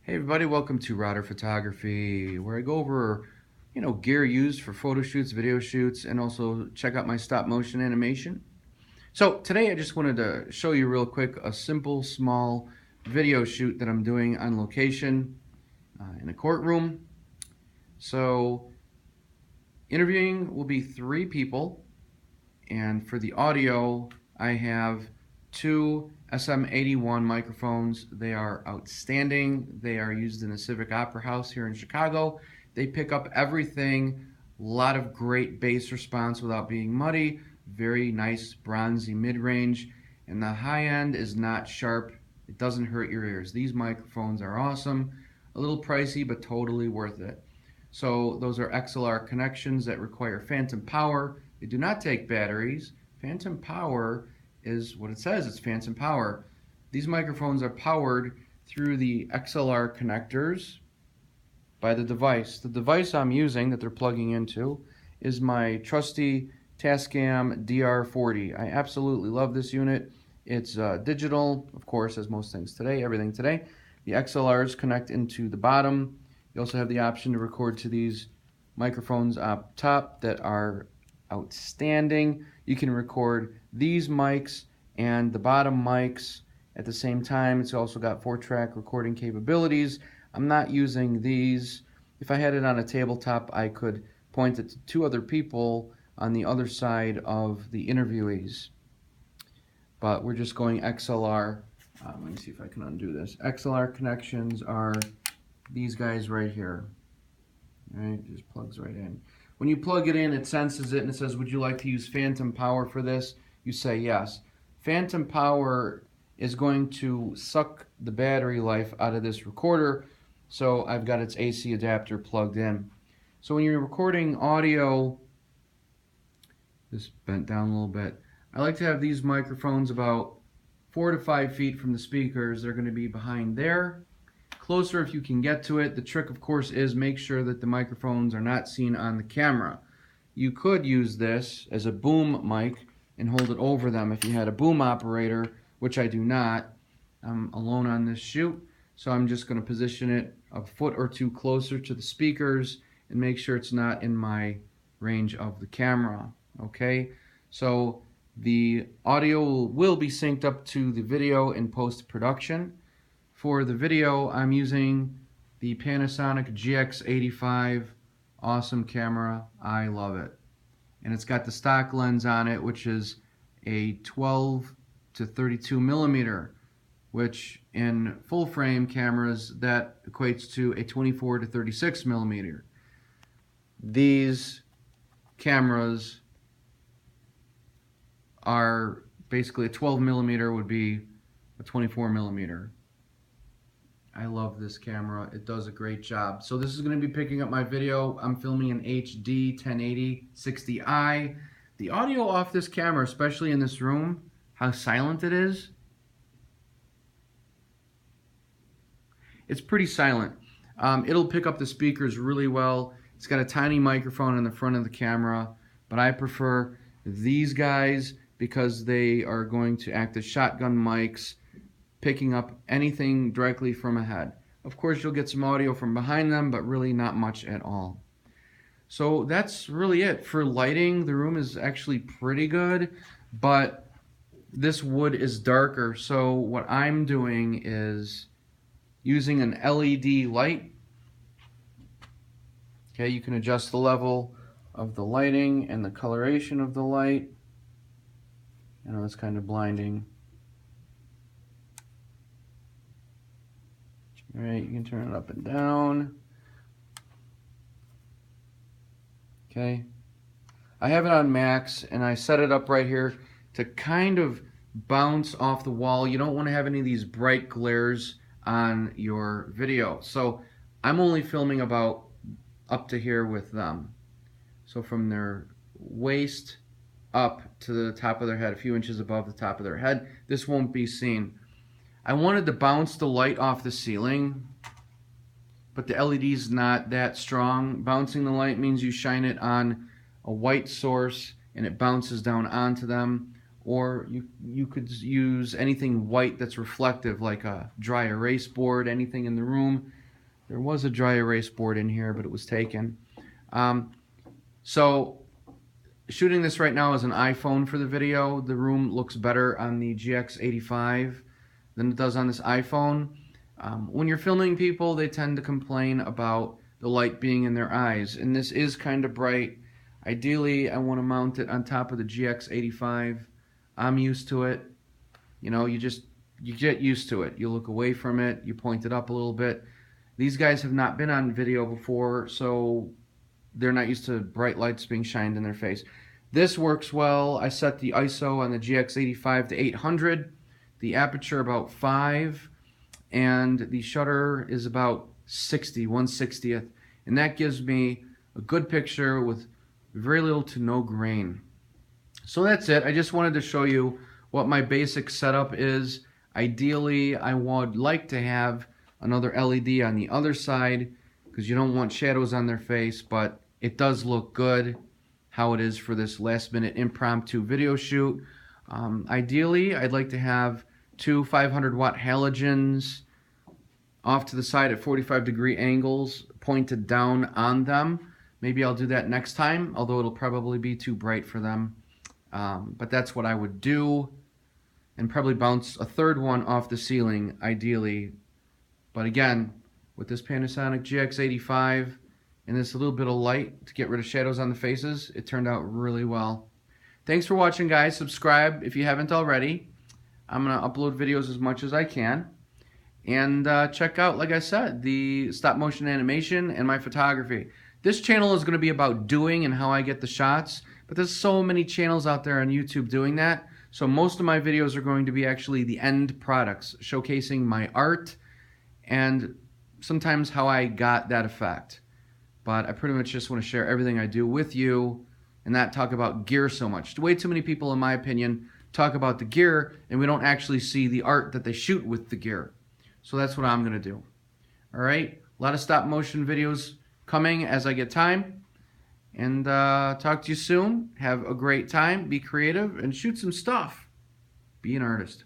Hey everybody, welcome to Router Photography, where I go over, gear used for photo shoots, video shoots, and also check out my stop motion animation. So today I just wanted to show you real quick a simple, small video shoot that I'm doing on location in a courtroom. So interviewing will be 3 people, and for the audio I have 2 SM81 microphones. They are outstanding. They are used in the Civic Opera House here in Chicago. They pick up everything. A lot of great bass response without being muddy. Very nice bronzy mid-range. And the high end is not sharp. It doesn't hurt your ears. These microphones are awesome. A little pricey, but totally worth it. So those are XLR connections that require phantom power. They do not take batteries. Phantom power is what it says, it's phantom power. These microphones are powered through the XLR connectors by the device. The device I'm using that they're plugging into is my trusty Tascam DR40. I absolutely love this unit. It's digital, of course, as most things today, everything today. The XLRs connect into the bottom. You also have the option to record to these microphones up top that are outstanding. You can record these mics and the bottom mics at the same time. It's also got 4-track recording capabilities. I'm not using these. If I had it on a tabletop, I could point it to 2 other people on the other side of the interviewees. But we're just going XLR. Let me see if I can undo this. XLR connections are these guys right here. All right, just plugs right in. When you plug it in, it senses it and it says, would you like to use phantom power for this? You say yes. Phantom power is going to suck the battery life out of this recorder, so I've got its AC adapter plugged in. So when you're recording audio, this bent down a little bit, I like to have these microphones about 4 to 5 feet from the speakers. They're going to be behind there. Closer if you can get to it. The trick, of course, is make sure that the microphones are not seen on the camera. You could use this as a boom mic and hold it over them if you had a boom operator, which I do not. I'm alone on this shoot, so I'm just going to position it a foot or 2 closer to the speakers and make sure it's not in my range of the camera. Okay, so the audio will be synced up to the video in post-production. For the video, I'm using the Panasonic GX85. Awesome camera. I love it. And it's got the stock lens on it, which is a 12 to 32 millimeter, which in full frame cameras, that equates to a 24 to 36 millimeter. These cameras are basically a 12 millimeter would be a 24 millimeter. I love this camera. It does a great job. So this is going to be picking up my video. I'm filming in HD 1080 60i. The audio off this camera, especially in this room, how silent it is. It's pretty silent. It'll pick up the speakers really well. It's got a tiny microphone in the front of the camera, but I prefer these guys because they are going to act as shotgun mics, picking up anything directly from ahead. Of course, you'll get some audio from behind them, but really not much at all. So that's really it. For lighting, the room is actually pretty good, but this wood is darker. So what I'm doing is using an LED light. Okay, you can adjust the level of the lighting and the coloration of the light. I know it's kind of blinding. All right, you can turn it up and down. Okay. I have it on max and I set it up right here to kind of bounce off the wall. You don't want to have any of these bright glares on your video. So I'm only filming about up to here with them. So from their waist up to the top of their head, a few inches above the top of their head, this won't be seen. I wanted to bounce the light off the ceiling, but the LED's not that strong. Bouncing the light means you shine it on a white source and it bounces down onto them, or you could use anything white that's reflective, like a dry erase board, anything in the room. There was a dry erase board in here, but it was taken. So shooting this right now as an iPhone for the video. The room looks better on the GX85 than it does on this iPhone. When you're filming people, they tend to complain about the light being in their eyes, and this is kind of bright. Ideally, I want to mount it on top of the GX85. I'm used to it. You know, you get used to it. You look away from it, you point it up a little bit. These guys have not been on video before, so they're not used to bright lights being shined in their face. This works well. I set the ISO on the GX85 to 800, the aperture about 5, and the shutter is about 60, 1/60th, and that gives me a good picture with very little to no grain. So that's it. I just wanted to show you what my basic setup is. Ideally, I would like to have another LED on the other side because you don't want shadows on their face, but it does look good how it is for this last minute impromptu video shoot. Ideally, I'd like to have 2 500-watt halogens off to the side at 45-degree angles pointed down on them. Maybe I'll do that next time, although it'll probably be too bright for them. But that's what I would do, and probably bounce a third one off the ceiling, ideally. But again, with this Panasonic GX85 and this little bit of light to get rid of shadows on the faces, it turned out really well. Thanks for watching, guys. Subscribe if you haven't already. I'm going to upload videos as much as I can. And check out, like I said, the stop motion animation and my photography. This channel is going to be about doing and how I get the shots, but there's so many channels out there on YouTube doing that. So most of my videos are going to be actually the end products, showcasing my art and sometimes how I got that effect. But I pretty much just want to share everything I do with you and not talk about gear so much. Way too many people, in my opinion, talk about the gear and we don't actually see the art that they shoot with the gear. So that's what I'm going to do. All right, a lot of stop motion videos coming as I get time. And talk to you soon. Have a great time. Be creative and shoot some stuff. Be an artist.